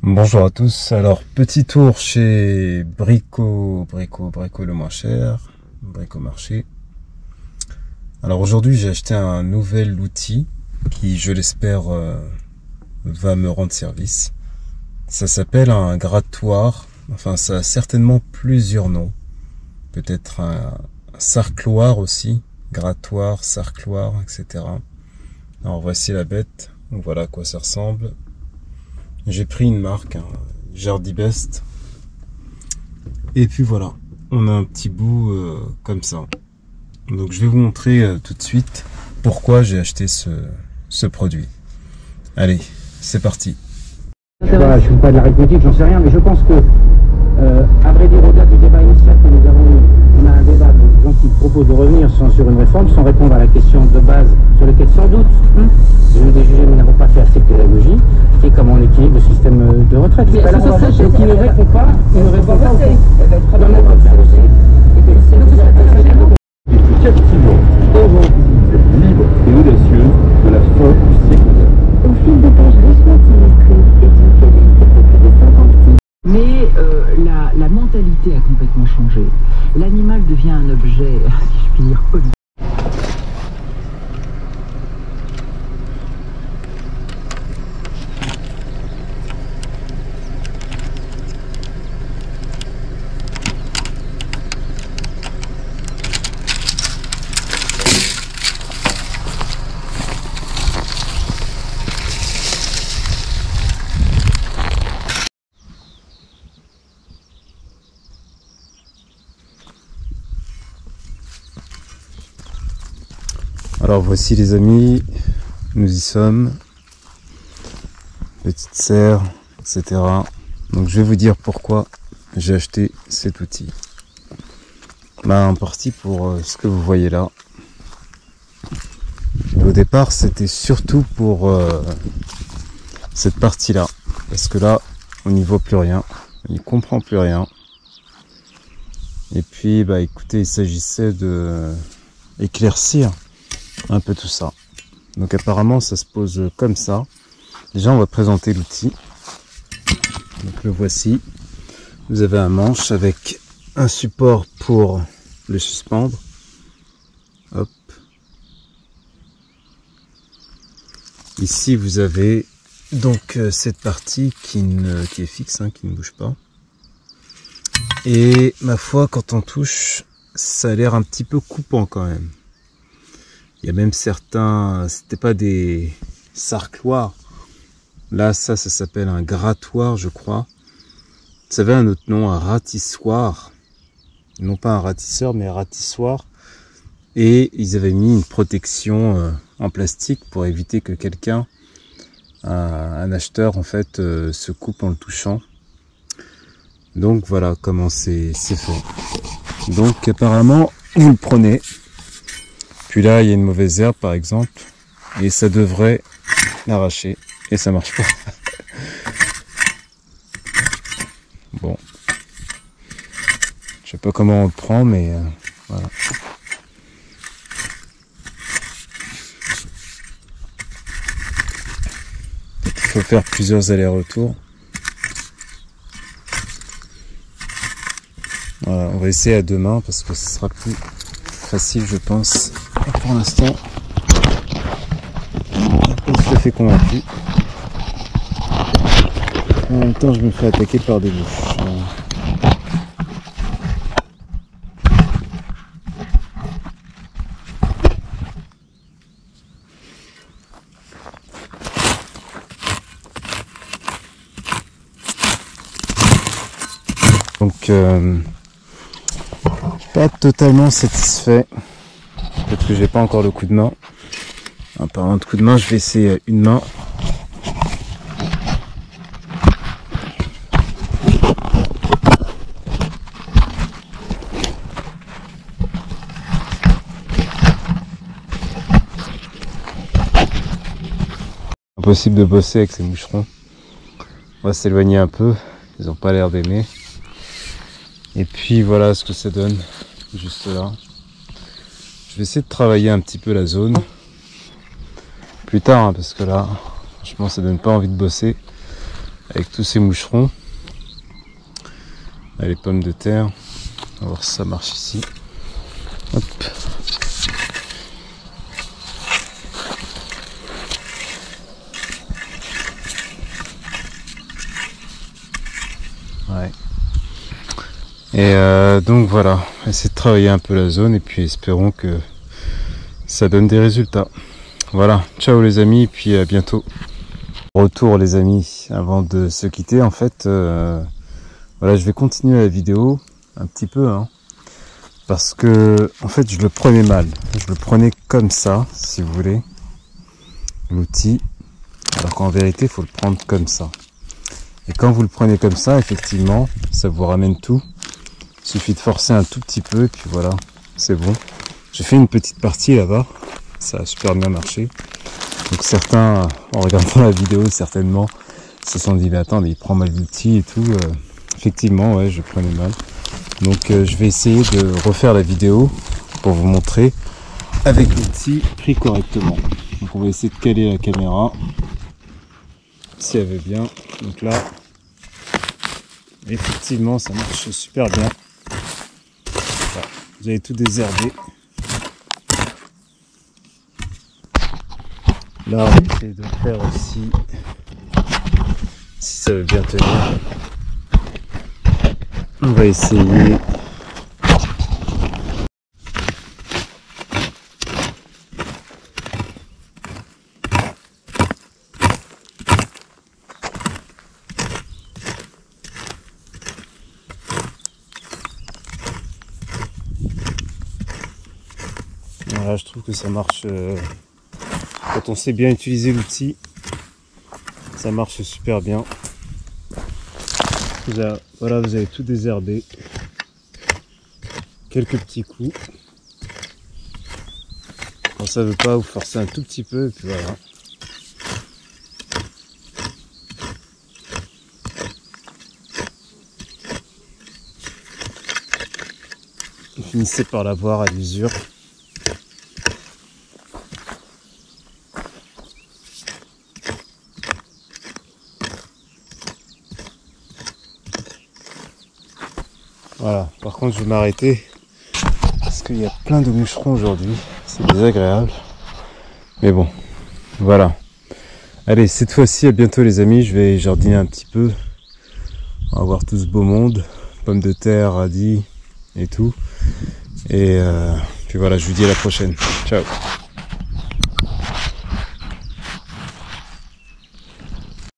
Bonjour à tous, alors petit tour chez Brico le moins cher, Brico Marché. Alors aujourd'hui j'ai acheté un nouvel outil qui je l'espère va me rendre service. Ça s'appelle un grattoir, enfin ça a certainement plusieurs noms. Peut-être un sarcloir aussi, grattoir, sarcloir, etc. Alors voici la bête, donc voilà à quoi ça ressemble. J'ai pris une marque, Jardibest. Et puis voilà, on a un petit bout comme ça. Donc je vais vous montrer tout de suite pourquoi j'ai acheté ce produit. Allez, c'est parti. Je ne suis pas de l'arithmétique, j'en sais rien, mais je pense que, à vrai dire, au-delà du débat initial que nous avons eu, on a un débat de gens qui proposent de revenir sur une réforme sans répondre à la question de base sur laquelle, sans doute, je vais les juger, nous n'avons pas fait assez de pédagogie, qui est comment on équilibre le système de retraite. Donc il ne répond pas, au fond. Il fut captivant, aujourd'hui, libre et audacieux de la fin du siècle moderne. Au fil des pages richement illustrées et d'une pianiste de plus de 50 titres. Mais la mentalité a complètement changé. L'animal devient un objet, si je puis dire, politique. Alors voici les amis, nous y sommes. Petite serre, etc. Donc je vais vous dire pourquoi j'ai acheté cet outil. En partie pour ce que vous voyez là. Et au départ c'était surtout pour cette partie là. Parce que là on n'y voit plus rien, on n'y comprend plus rien. Et puis écoutez, il s'agissait de éclaircir un peu tout ça. Donc apparemment ça se pose comme ça. Déjà on va présenter l'outil. Donc le voici. Vous avez un manche avec un support pour le suspendre. Hop. Ici vous avez donc cette partie qui est fixe, qui ne bouge pas. Et ma foi, quand on touche, ça a l'air un petit peu coupant quand même. Il y a même certains, c'était pas des sarcloirs. Là, ça s'appelle un grattoir, je crois. Ça avait un autre nom, un ratissoir. Non pas un ratisseur, mais un ratissoir. Et ils avaient mis une protection en plastique pour éviter que quelqu'un, un acheteur en fait, se coupe en le touchant. Donc voilà comment c'est fait. Donc apparemment, vous le prenez. Puis là, il y a une mauvaise herbe, par exemple, et ça devrait l'arracher, et ça marche pas. Bon. Je sais pas comment on le prend, mais voilà. Donc, il faut faire plusieurs allers-retours. Voilà, on va essayer à deux mains, parce que ce sera plus facile, je pense. Pour l'instant, je suis tout à fait convaincu. En même temps, je me fais attaquer par des mouches. Donc, pas totalement satisfait. Peut-être que j'ai pas encore le coup de main. En parlant de coup de main, je vais essayer une main. Impossible de bosser avec ces moucherons. On va s'éloigner un peu. Ils n'ont pas l'air d'aimer. Et puis voilà ce que ça donne. Juste là. Je vais essayer de travailler un petit peu la zone. Plus tard, parce que là, franchement, ça donne pas envie de bosser. avec tous ces moucherons. Là, les pommes de terre. On va voir si ça marche ici. Hop. Ouais. Et donc voilà, essayer de travailler un peu la zone et puis espérons que ça donne des résultats. Voilà, ciao les amis, puis à bientôt. Retour les amis, avant de se quitter, en fait, voilà, je vais continuer la vidéo un petit peu, hein, parce que en fait je le prenais mal. Je le prenais comme ça, si vous voulez, l'outil, alors qu'en vérité il faut le prendre comme ça. Et quand vous le prenez comme ça, effectivement, ça vous ramène tout. Il suffit de forcer un tout petit peu et puis voilà, c'est bon. J'ai fait une petite partie là-bas, ça a super bien marché. Donc certains, en regardant la vidéo, certainement, se sont dit, mais attends, mais il prend mal l'outil et tout. Effectivement, ouais, je prenais mal. Donc je vais essayer de refaire la vidéo pour vous montrer avec l'outil pris correctement. Donc on va essayer de caler la caméra, si elle veut bien. Donc là, effectivement, ça marche super bien. Voilà. Vous avez tout désherbé. Là, on va essayer de faire aussi, si ça veut bien tenir. On va essayer. Voilà, je trouve que ça marche. Quand on sait bien utiliser l'outil, ça marche super bien. Voilà, vous avez tout désherbé. Quelques petits coups. Quand ça veut pas, vous forcez un tout petit peu et puis voilà. Vous finissez par l'avoir à l'usure. Voilà, par contre je vais m'arrêter parce qu'il y a plein de moucherons aujourd'hui, c'est désagréable. Mais bon, voilà. Allez, cette fois-ci, à bientôt les amis, je vais jardiner un petit peu. On va voir tout ce beau monde, pommes de terre, radis et tout. Et puis voilà, je vous dis à la prochaine. Ciao.